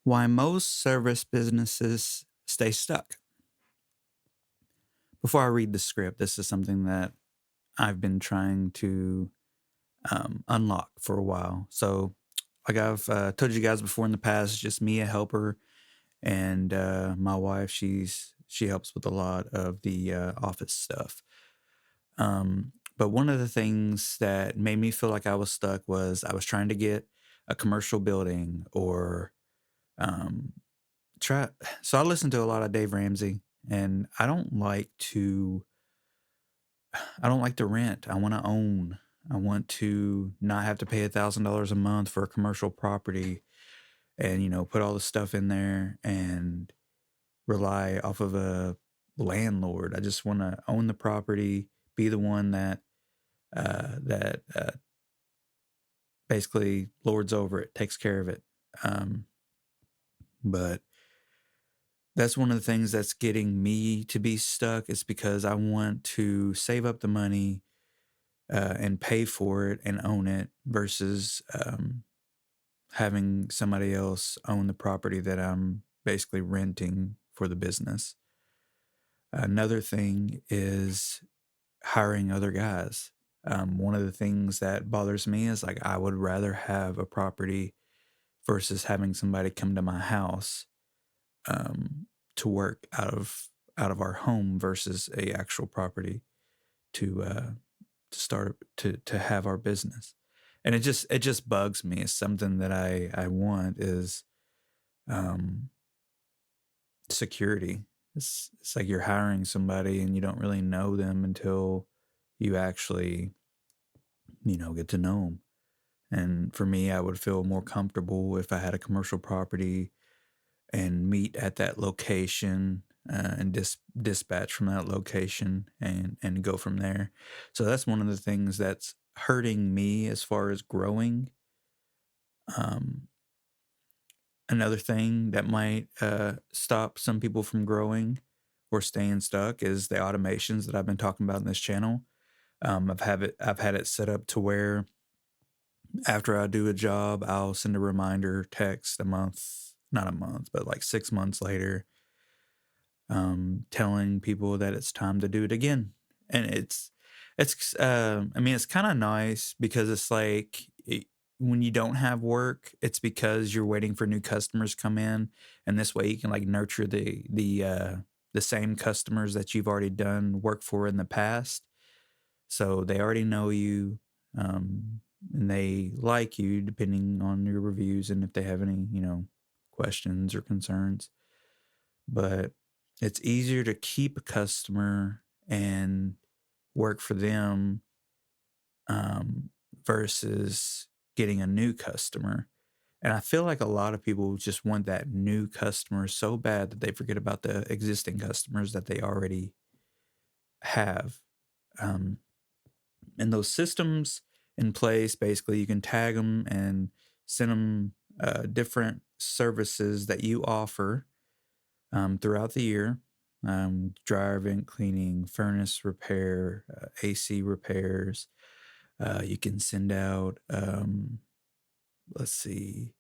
Why most service businesses stay stuck. Before I read the script, this is something that I've been trying to unlock for a while. So, like I've told you guys before in the past, it's just me, a helper, and my wife. She helps with a lot of the office stuff. But one of the things that made me feel like I was stuck was I was trying to get a commercial building or um, try. So I listen to a lot of Dave Ramsey, and I don't like to rent. I want to own. I want to not have to pay $1,000 a month for a commercial property and, put all the stuff in there and rely off of a landlord. I just want to own the property, be the one that basically lords over it, takes care of it. Um, but that's one of the things that's getting me to be stuck is because I want to save up the money and pay for it and own it versus having somebody else own the property that I'm basically renting for the business. Another thing is hiring other guys. One of the things that bothers me is like I would rather have a property versus having somebody come to my house to work out of our home versus a actual property to to have our business. And it just bugs me. It's something that I want is um security. It's like you're hiring somebody and you don't really know them until you actually, get to know them. And for me, I would feel more comfortable if I had a commercial property and meet at that location and dispatch from that location and go from there. So that's one of the things that's hurting me as far as growing. Um, Another thing that might stop some people from growing or staying stuck is the automations that I've been talking about in this channel. I've had it set up to where after I do a job, I'll send a reminder text a month, not a month, but like 6 months later, telling people that it's time to do it again. And I mean, it's kind of nice because it's like when you don't have work, it's because you're waiting for new customers come in, and this way you can like nurture the same customers that you've already done work for in the past. So they already know you, and they like you depending on your reviews and if they have any, questions or concerns. But it's easier to keep a customer and work for them versus getting a new customer. And I feel like a lot of people just want that new customer so bad that they forget about the existing customers that they already have. Um, and those systems in place, basically, you can tag them and send them different services that you offer throughout the year. Dryer vent cleaning, furnace repair, AC repairs. You can send out, let's see,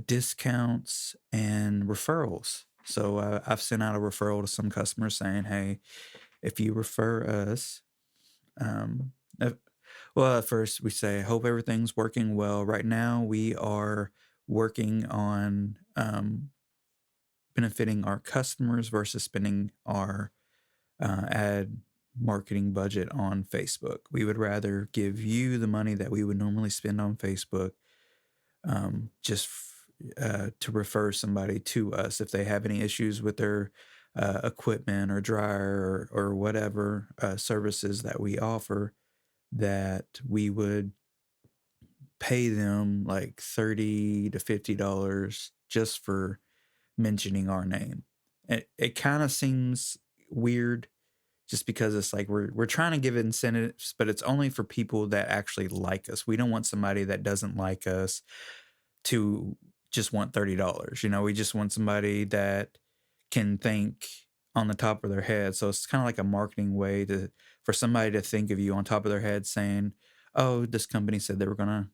discounts and referrals. So I've sent out a referral to some customers saying, "Hey, if you refer us, um, if, well, at first we say, hope everything's working well. Right now, we are working on benefiting our customers versus spending our ad marketing budget on Facebook. We would rather give you the money that we would normally spend on Facebook to refer somebody to us if they have any issues with their equipment or dryer or whatever services that we offer, that we would pay them like $30 to $50 just for mentioning our name. It kind of seems weird just because it's like we're trying to give incentives, but it's only for people that actually like us. We don't want somebody that doesn't like us to just want $30. We just want somebody that can think on the top of their head. So it's kind of like a marketing way to for somebody to think of you on top of their head saying, "Oh, this company said they were gonna,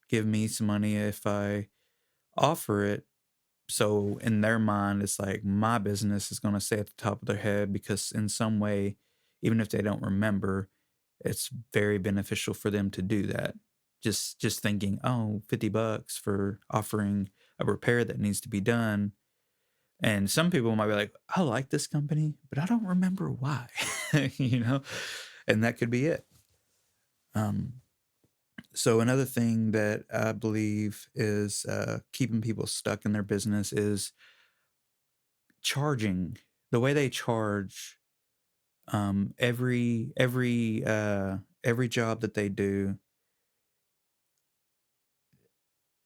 give me some money if I offer it. So in their mind, it's like my business is going to stay at the top of their head because in some way, even if they don't remember, it's very beneficial for them to do that. Just thinking, oh, $50 for offering a repair that needs to be done. And some people might be like, I like this company, but I don't remember why, you know? And that could be it. Um, so another thing that I believe is keeping people stuck in their business is charging. The way they charge, every job that they do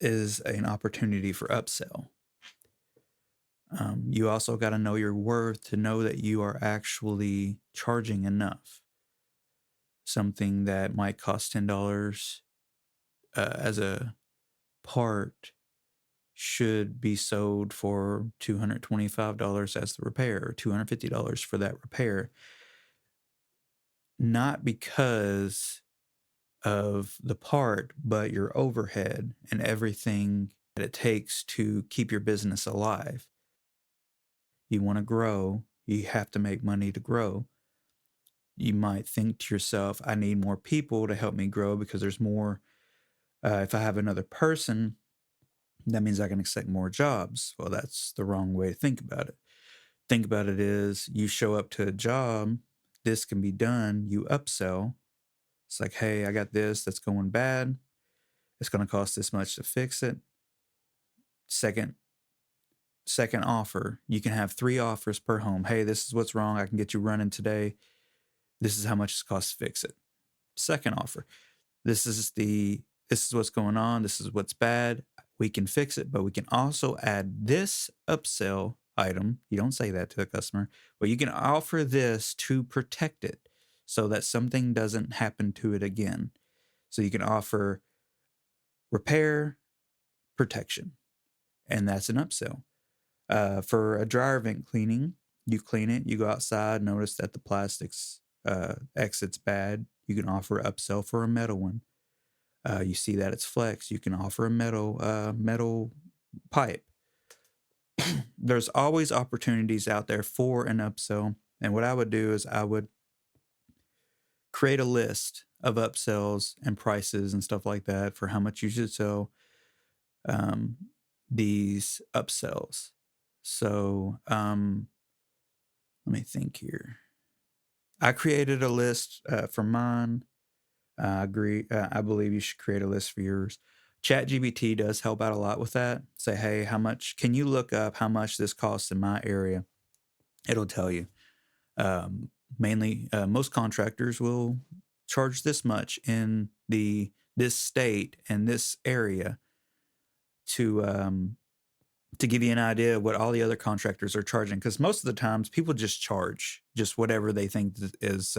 is an opportunity for upsell. You also got to know your worth to know that you are actually charging enough. Something that might cost $10 as a part should be sold for $225 as the repair, or $250 for that repair. Not because of the part, but your overhead and everything that it takes to keep your business alive. You want to grow, you have to make money to grow. You might think to yourself, I need more people to help me grow because there's more. If I have another person, that means I can accept more jobs. Well, that's the wrong way to think about it. Think about it is you show up to a job, this can be done, you upsell. It's like, hey, I got this that's going bad. It's going to cost this much to fix it. Second offer, you can have 3 offers per home. Hey, this is what's wrong. I can get you running today. This is how much it costs to fix it. Second offer, this is what's going on. This is what's bad. We can fix it, but we can also add this upsell item. You don't say that to the customer, but you can offer this to protect it so that something doesn't happen to it again. So you can offer repair, protection, and that's an upsell. For a dryer vent cleaning, you clean it, you go outside, notice that the plastics exit's bad. You can offer upsell for a metal one. You see that it's flex, you can offer a metal pipe. There's always opportunities out there for an upsell. And what I would do is I would create a list of upsells and prices and stuff like that for how much you should sell um, these upsells. So let me think here. I created a list for mine. I agree. I believe you should create a list for yours. ChatGPT does help out a lot with that. Say, hey, how much can you look up how much this costs in my area? It'll tell you. Mainly, most contractors will charge this much in this state and this area to give you an idea of what all the other contractors are charging. Because most of the times, people just charge just whatever they think is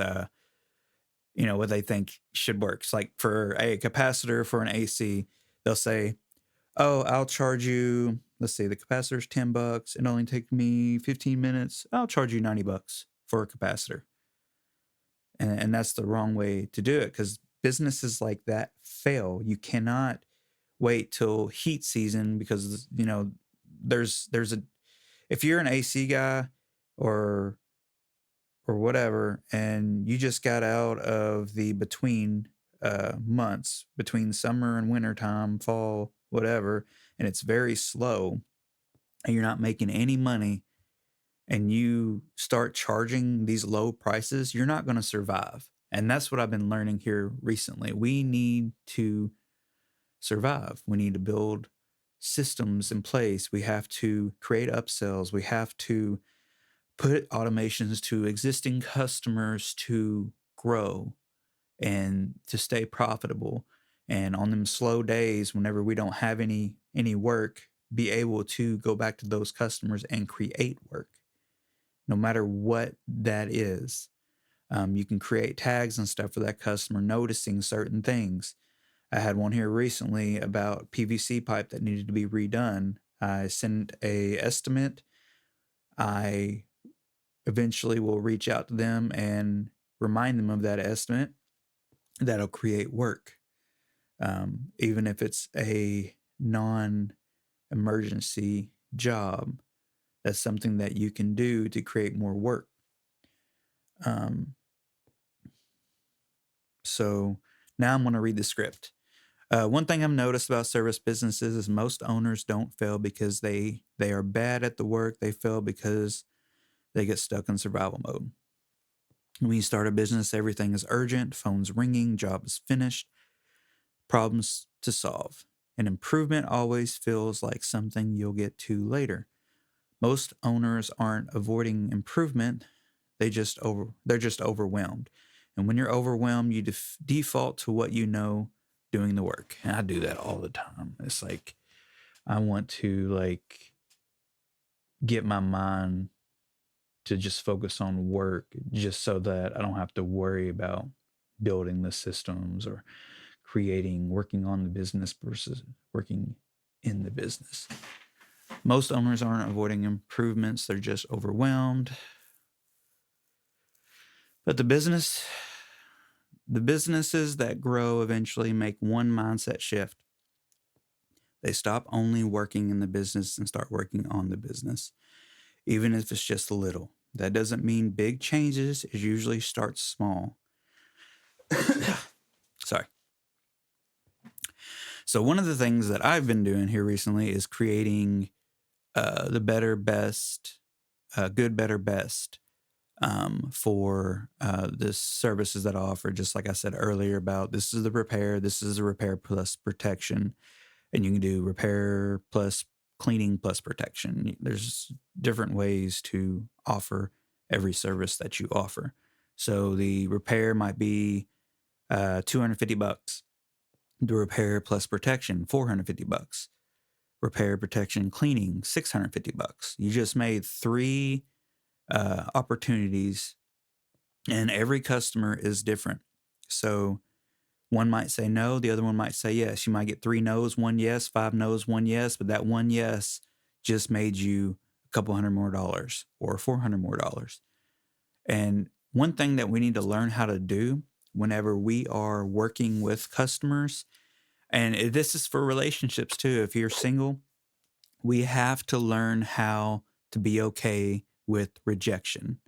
what they think should work. It's like for a capacitor for an AC, they'll say, oh, I'll charge you, let's say the capacitor's $10. It only take me 15 minutes. I'll charge you $90 for a capacitor. And that's the wrong way to do it because businesses like that fail. You cannot wait till heat season because, there's a, if you're an AC guy or whatever, and you just got out of the between months between summer and winter time, fall, whatever, and it's very slow, and you're not making any money, and you start charging these low prices, you're not going to survive. And that's what I've been learning here recently. We need to survive. We need to build systems in place. We have to create upsells. We have to put automations to existing customers to grow and to stay profitable. And on them slow days, whenever we don't have any work, be able to go back to those customers and create work, no matter what that is. You can create tags and stuff for that customer noticing certain things. I had one here recently about PVC pipe that needed to be redone. I sent a estimate. I eventually will reach out to them and remind them of that estimate. That'll create work. Even if it's a non emergency job. That's something that you can do to create more work. Um, so now I'm going to read the script. One thing I've noticed about service businesses is most owners don't fail because they are bad at the work. They fail because they get stuck in survival mode. When you start a business, everything is urgent, phone's ringing, job is finished, problems to solve. An improvement always feels like something you'll get to later. Most owners aren't avoiding improvement, they're just overwhelmed. And when you're overwhelmed, you default to what you know doing the work. And I do that all the time. It's like I want to like get my mind to just focus on work just so that I don't have to worry about building the systems or working on the business versus working in the business. Most owners aren't avoiding improvements, they're just overwhelmed. But the businesses that grow eventually make one mindset shift. They stop only working in the business and start working on the business, even if it's just a little. That doesn't mean big changes, it usually starts small. Sorry. So, one of the things that I've been doing here recently is creating the better, best, good, better, best for the services that I offer. Just like I said earlier about this is the repair, this is a repair plus protection, and you can do repair plus cleaning plus protection. There's different ways to offer every service that you offer. So the repair might be $250. The repair plus protection, $450. Repair, protection, cleaning, $650. You just made three opportunities, and every customer is different. So one might say no, the other one might say yes. You might get 3 no's, 1 yes, 5 no's, 1 yes, but that 1 yes just made you a couple $100 more or $400 more. And one thing that we need to learn how to do whenever we are working with customers, and this is for relationships too. If you're single, we have to learn how to be okay with rejection.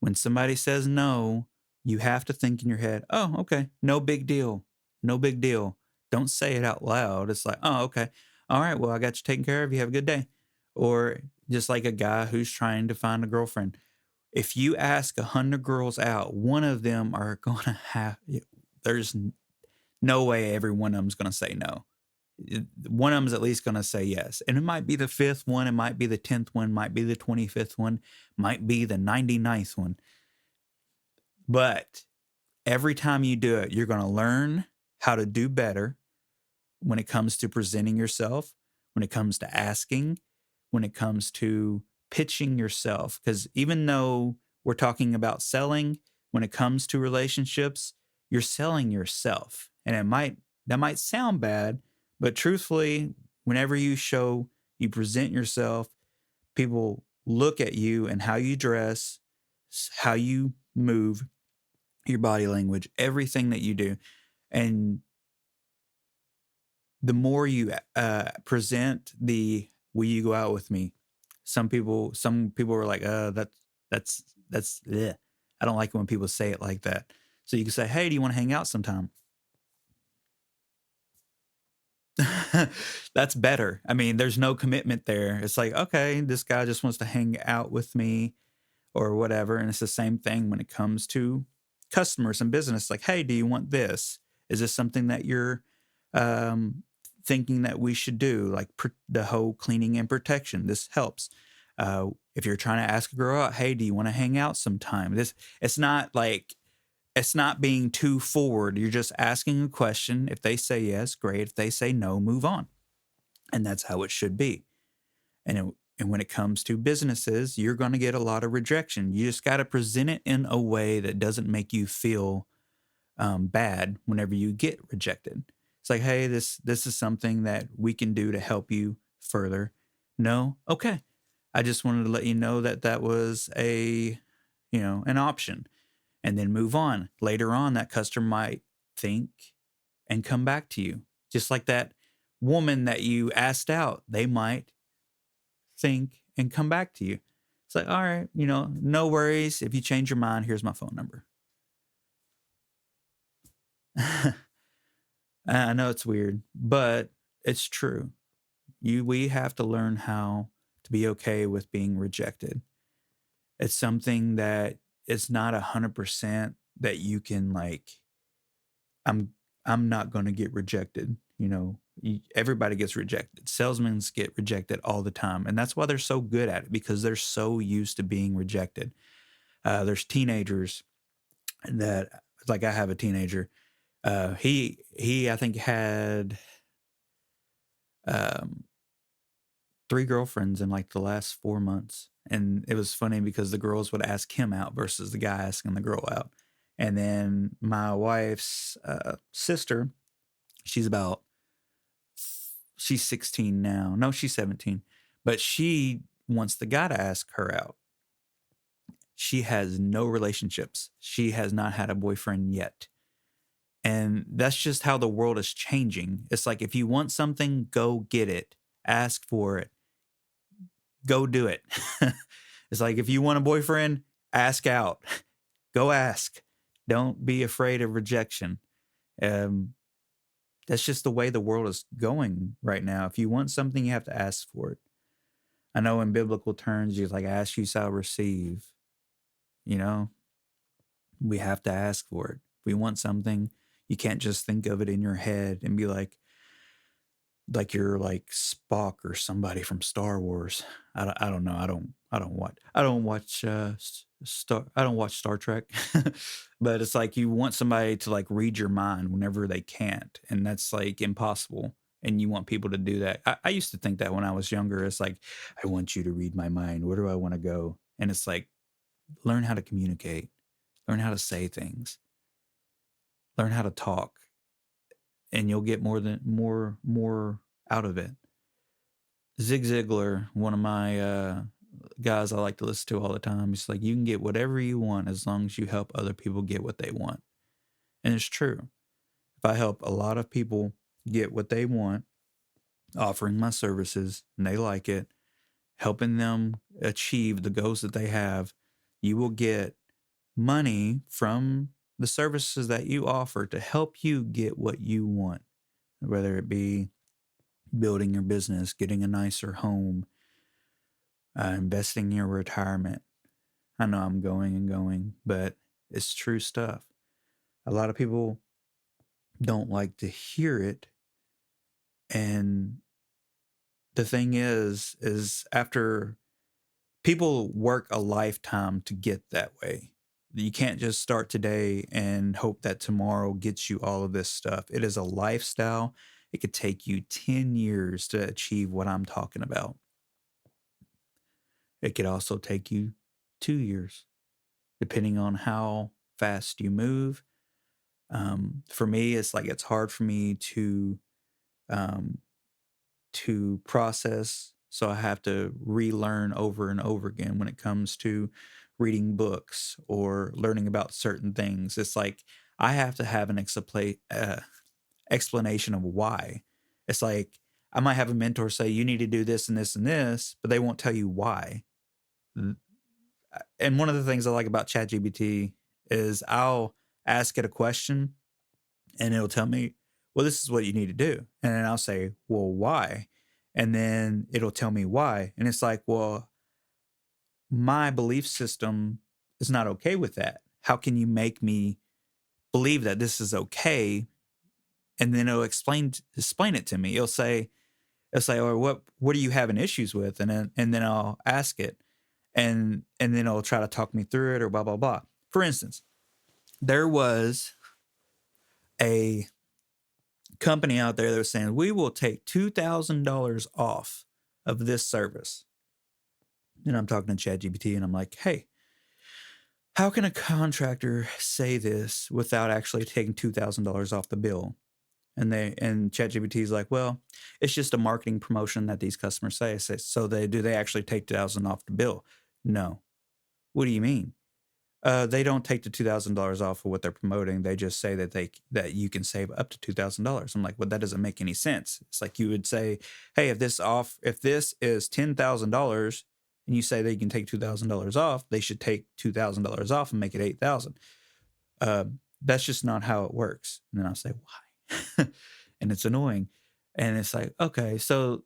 When somebody says no, you have to think in your head, oh, okay, no big deal. No big deal. Don't say it out loud. It's like, oh, okay. All right, well, I got you taken care of. You have a good day. Or just like a guy who's trying to find a girlfriend. If you ask 100 girls out, one of them are going to there's no way every one of them's going to say no. One of them's at least going to say yes. And it might be the 5th one, it might be the 10th one, might be the 25th one, might be the 99th one. But every time you do it, you're going to learn how to do better when it comes to presenting yourself, when it comes to asking, when it comes to pitching yourself. Because even though we're talking about selling, when it comes to relationships, you're selling yourself. And that might sound bad, but truthfully, whenever you present yourself, people look at you and how you dress, how you move, your body language, everything that you do. And the more you present the "will you go out with me?" Some people are like, that's bleh. I don't like it when people say it like that. So you can say, "Hey, do you want to hang out sometime?" That's better. I mean, there's no commitment there. It's like, okay, this guy just wants to hang out with me or whatever. And it's the same thing when it comes to customers and business. Like, hey, do you want this? Is this something that you're thinking that we should do? Like the whole cleaning and protection. This helps. If you're trying to ask a girl out, hey, do you want to hang out sometime? It's not being too forward. You're just asking a question. If they say yes, great. If they say no, move on. And that's how it should be. And when it comes to businesses, you're going to get a lot of rejection. You just got to present it in a way that doesn't make you feel bad whenever you get rejected. It's like, hey, this is something that we can do to help you further. No, okay. I just wanted to let you know that was an option, and then move on. Later on, that customer might think and come back to you, just like that. woman that you asked out, they might think and come back to you. It's like, all right, no worries. If you change your mind, here's my phone number. I know it's weird, but it's true. We have to learn how to be okay with being rejected. It's something that it's not 100% that you can like. I'm I'm not going to get rejected. Everybody gets rejected. Salesmen get rejected all the time, and that's why they're so good at it because they're so used to being rejected. There's teenagers that, like, I have a teenager. He I think had um, 3 girlfriends in like the last 4 months, and it was funny because the girls would ask him out versus the guy asking the girl out. And then my wife's sister, she's about she's 16 now. No, she's 17, but she wants the guy to ask her out. She has no relationships. She has not had a boyfriend yet. And that's just how the world is changing. It's like if you want something, go get it. Ask for it. Go do it. It's like if you want a boyfriend, ask out. Go ask. Don't be afraid of rejection. Um, that's just the way the world is going right now. If you want something, you have to ask for it. I know in biblical terms, you like ask, you shall receive. You know, we have to ask for it. If we want something, you can't just think of it in your head and be like you're like Spock or somebody from Star Wars. I don't know. I don't watch Star Trek. But it's like you want somebody to like read your mind whenever they can't, and that's like impossible. And you want people to do that. I used to think that when I was younger. It's like, I want you to read my mind. Where do I want to go? And it's like, learn how to communicate, learn how to say things, learn how to talk, and you'll get more out of it. Zig Ziglar, one of my guys I like to listen to all the time, he's like, you can get whatever you want as long as you help other people get what they want. And it's true. If I help a lot of people get what they want, offering my services, and they like it, helping them achieve the goals that they have, you will get money from the services that you offer to help you get what you want, whether it be building your business, getting a nicer home, investing in your retirement. I know I'm going and going, but it's true stuff. A lot of people don't like to hear it. And the thing is after people work a lifetime to get that way. You can't just start today and hope that tomorrow gets you all of this stuff. It is a lifestyle. It could take you 10 years to achieve what I'm talking about. It could also take you 2 years, depending on how fast you move. For me, it's like it's hard for me um, to process. So I have to relearn over and over again when it comes to reading books or learning about certain things. It's like I have to have an explanation of why. It's like I might have a mentor say, you need to do this and this and this, but they won't tell you why. And one of the things I like about ChatGPT is I'll ask it a question and it'll tell me, well, this is what you need to do. And then I'll say, well, why? And then it'll tell me why. And it's like, well, my belief system is not okay with that. How can you make me believe that this is okay? And then it'll explain it to me. It'll say, or what are you having issues with? And then I'll ask it, and then it'll try to talk me through it or blah blah blah. For instance, there was a company out there that was saying, we will take $2,000 off of this service. And I'm talking to ChatGPT and I'm like, hey, how can a contractor say this without actually taking $2,000 off the bill? And ChatGPT is like, well, it's just a marketing promotion that these customers say. So they actually take $2,000 off the bill? No. What do you mean? They don't take the $2,000 off of what they're promoting. They just say that that you can save up to $2,000. I'm like, well, that doesn't make any sense. It's like you would say, hey, if this is $10,000 and you say they can take $2,000 off, they should take $2,000 off and make it 8,000. That's just not how it works. And then I'll say, why? And it's annoying. And it's like, okay, so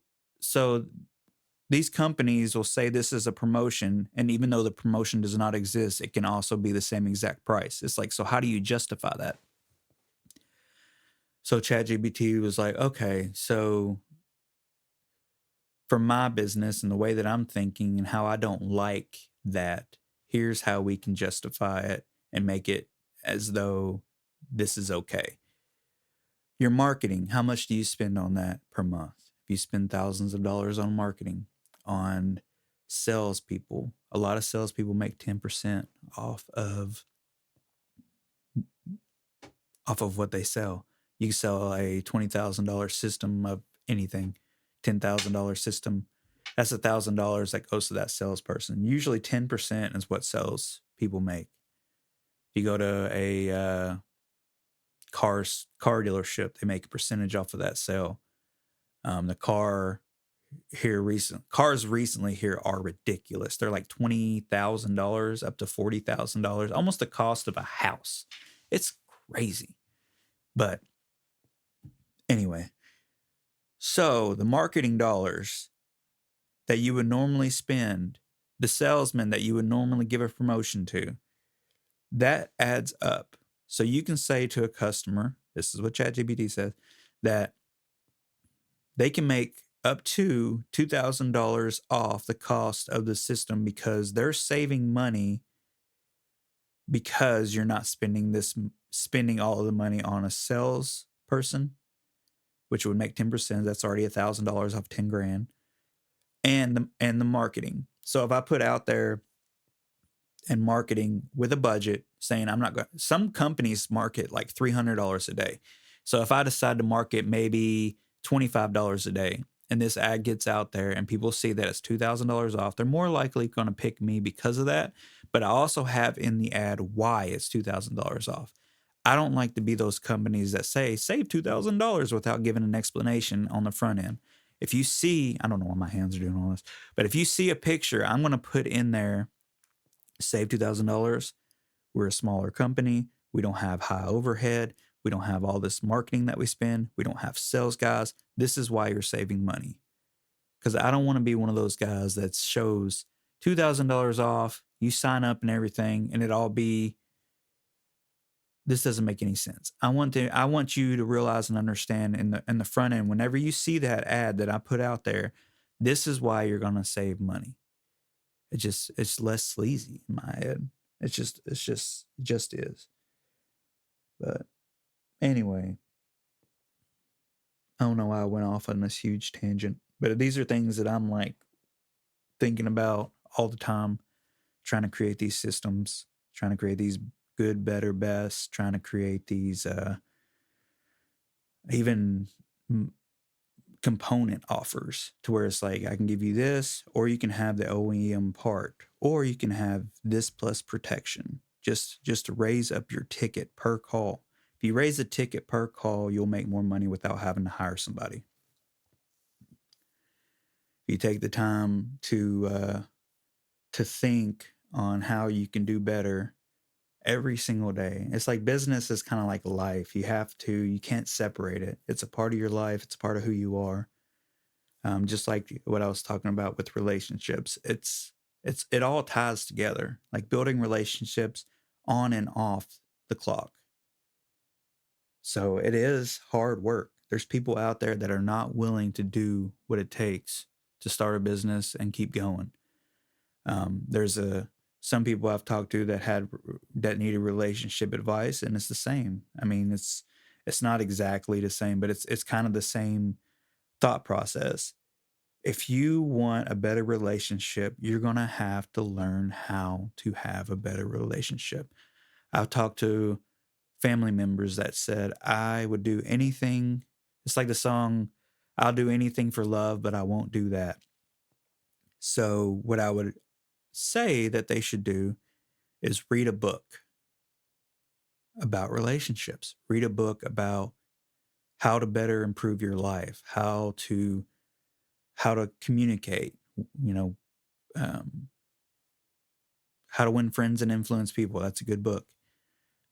these companies will say this is a promotion, and even though the promotion does not exist, it can also be the same exact price. It's like, so how do you justify that? So ChatGPT was like, okay, so for my business and the way that I'm thinking and how I don't like that, here's how we can justify it and make it as though this is okay. Your marketing, how much do you spend on that per month? If you spend thousands of dollars on marketing, on salespeople, a lot of salespeople make 10% off of what they sell. You can sell a $20,000 system of anything, $10,000 system. That's $1,000 that goes to that salesperson. Usually 10% is what sales people make. If you go to a car dealership, they make a percentage off of that sale. The cars recently here are ridiculous. They're like $20,000 up to $40,000, almost the cost of a house. It's crazy. But anyway, so the marketing dollars that you would normally spend, the salesman that you would normally give a promotion to, that adds up. So you can say to a customer, this is what ChatGPT says, that they can make up to $2,000 off the cost of the system because they're saving money because you're not spending all of the money on a salesperson, which would make 10%. That's already $1,000 off 10 grand, and the marketing. So if I put out there and marketing with a budget saying I'm not going, some companies market like $300 a day. So if I decide to market maybe $25 a day and this ad gets out there and people see that it's $2,000 off, they're more likely going to pick me because of that. But I also have in the ad why it's $2,000 off. I don't like to be those companies that say save $2,000 without giving an explanation on the front end. If you see, I don't know why my hands are doing all this, but if you see a picture, I'm going to put in there, save $2,000. We're a smaller company. We don't have high overhead. We don't have all this marketing that we spend. We don't have sales guys. This is why you're saving money. Because I don't want to be one of those guys that shows $2,000 off, you sign up and everything, and it all be, this doesn't make any sense. I want you to realize and understand in the front end, whenever you see that ad that I put out there, this is why you're gonna save money. It's less sleazy in my head. It just is. But anyway, I don't know why I went off on this huge tangent, but these are things that I'm like thinking about all the time, trying to create these systems, trying to create these good, better, best, trying to create these even component offers to where it's like I can give you this, or you can have the OEM part, or you can have this plus protection, just to raise up your ticket per call. If you raise the ticket per call, you'll make more money without having to hire somebody. If you take the time to think on how you can do better every single day. It's like business is kind of like life. You can't separate it. It's a part of your life. It's a part of who you are. Just like what I was talking about with relationships. It all ties together, like building relationships on and off the clock. So it is hard work. There's people out there that are not willing to do what it takes to start a business and keep going. There's some people I've talked to that needed relationship advice, and it's the same. I mean, it's not exactly the same, but it's kind of the same thought process. If you want a better relationship, you're going to have to learn how to have a better relationship. I've talked to family members that said, I would do anything. It's like the song, I'll do anything for love, but I won't do that. So what I would say that they should do is read a book about relationships. Read a book about how to better improve your life, how to communicate, you know, um, how to win friends and influence people. That's a good book.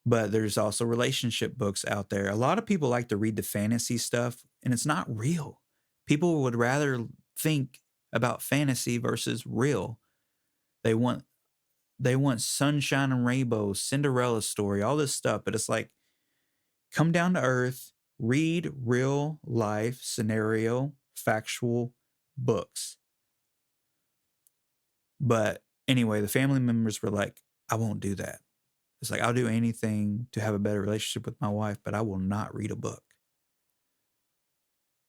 But there's also relationship books out there. A lot of people like to read the fantasy stuff, and it's not real. People would rather think about fantasy versus real. They want they want sunshine and rainbows, Cinderella story, all this stuff, but it's like come down to earth, read real life scenario, factual books. But anyway, the family members were like, I won't do that. It's like, I'll do anything to have a better relationship with my wife, but I will not read a book.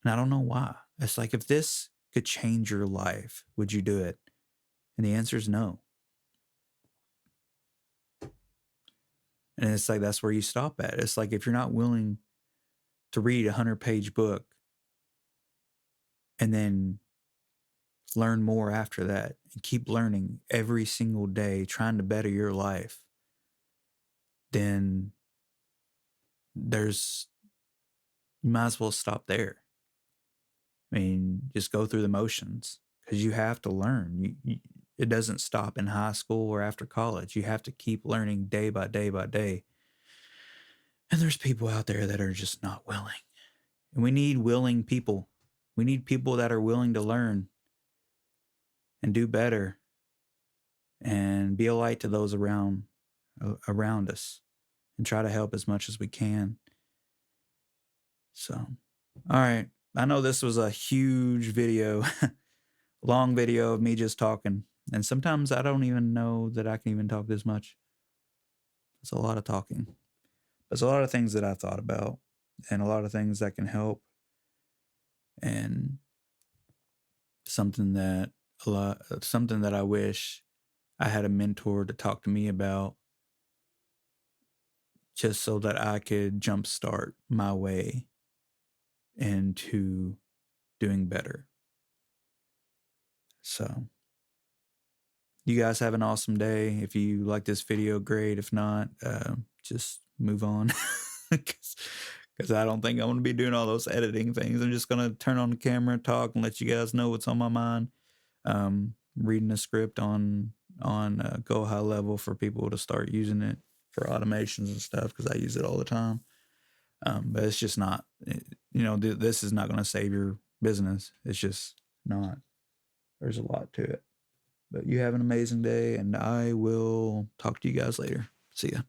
And I don't know why. It's like, if this could change your life, would you do it? And the answer is no. And it's like, that's where you stop at. It's like, if you're not willing to read a 100-page book and then learn more after that and keep learning every single day, trying to better your life, then you might as well stop there. I mean, just go through the motions because you have to learn. It doesn't stop in high school or after college. You have to keep learning day by day by day. And there's people out there that are just not willing. And we need willing people. We need people that are willing to learn and do better and be a light to those around us and try to help as much as we can. So, all right. I know this was a huge video, long video of me just talking. And sometimes I don't even know that I can even talk this much. It's a lot of talking. There's a lot of things that I thought about and a lot of things that can help. And something that I wish I had a mentor to talk to me about, just so that I could jumpstart my way into doing better. So, you guys have an awesome day. If you like this video, great. If not, just move on. Because I don't think I'm going to be doing all those editing things. I'm just going to turn on the camera, talk, and let you guys know what's on my mind. Reading a script on GoHighLevel for people to start using it for automations and stuff, because I use it all the time. But it's just not, this is not going to save your business. It's just not. There's a lot to it. But you have an amazing day, and I will talk to you guys later. See ya.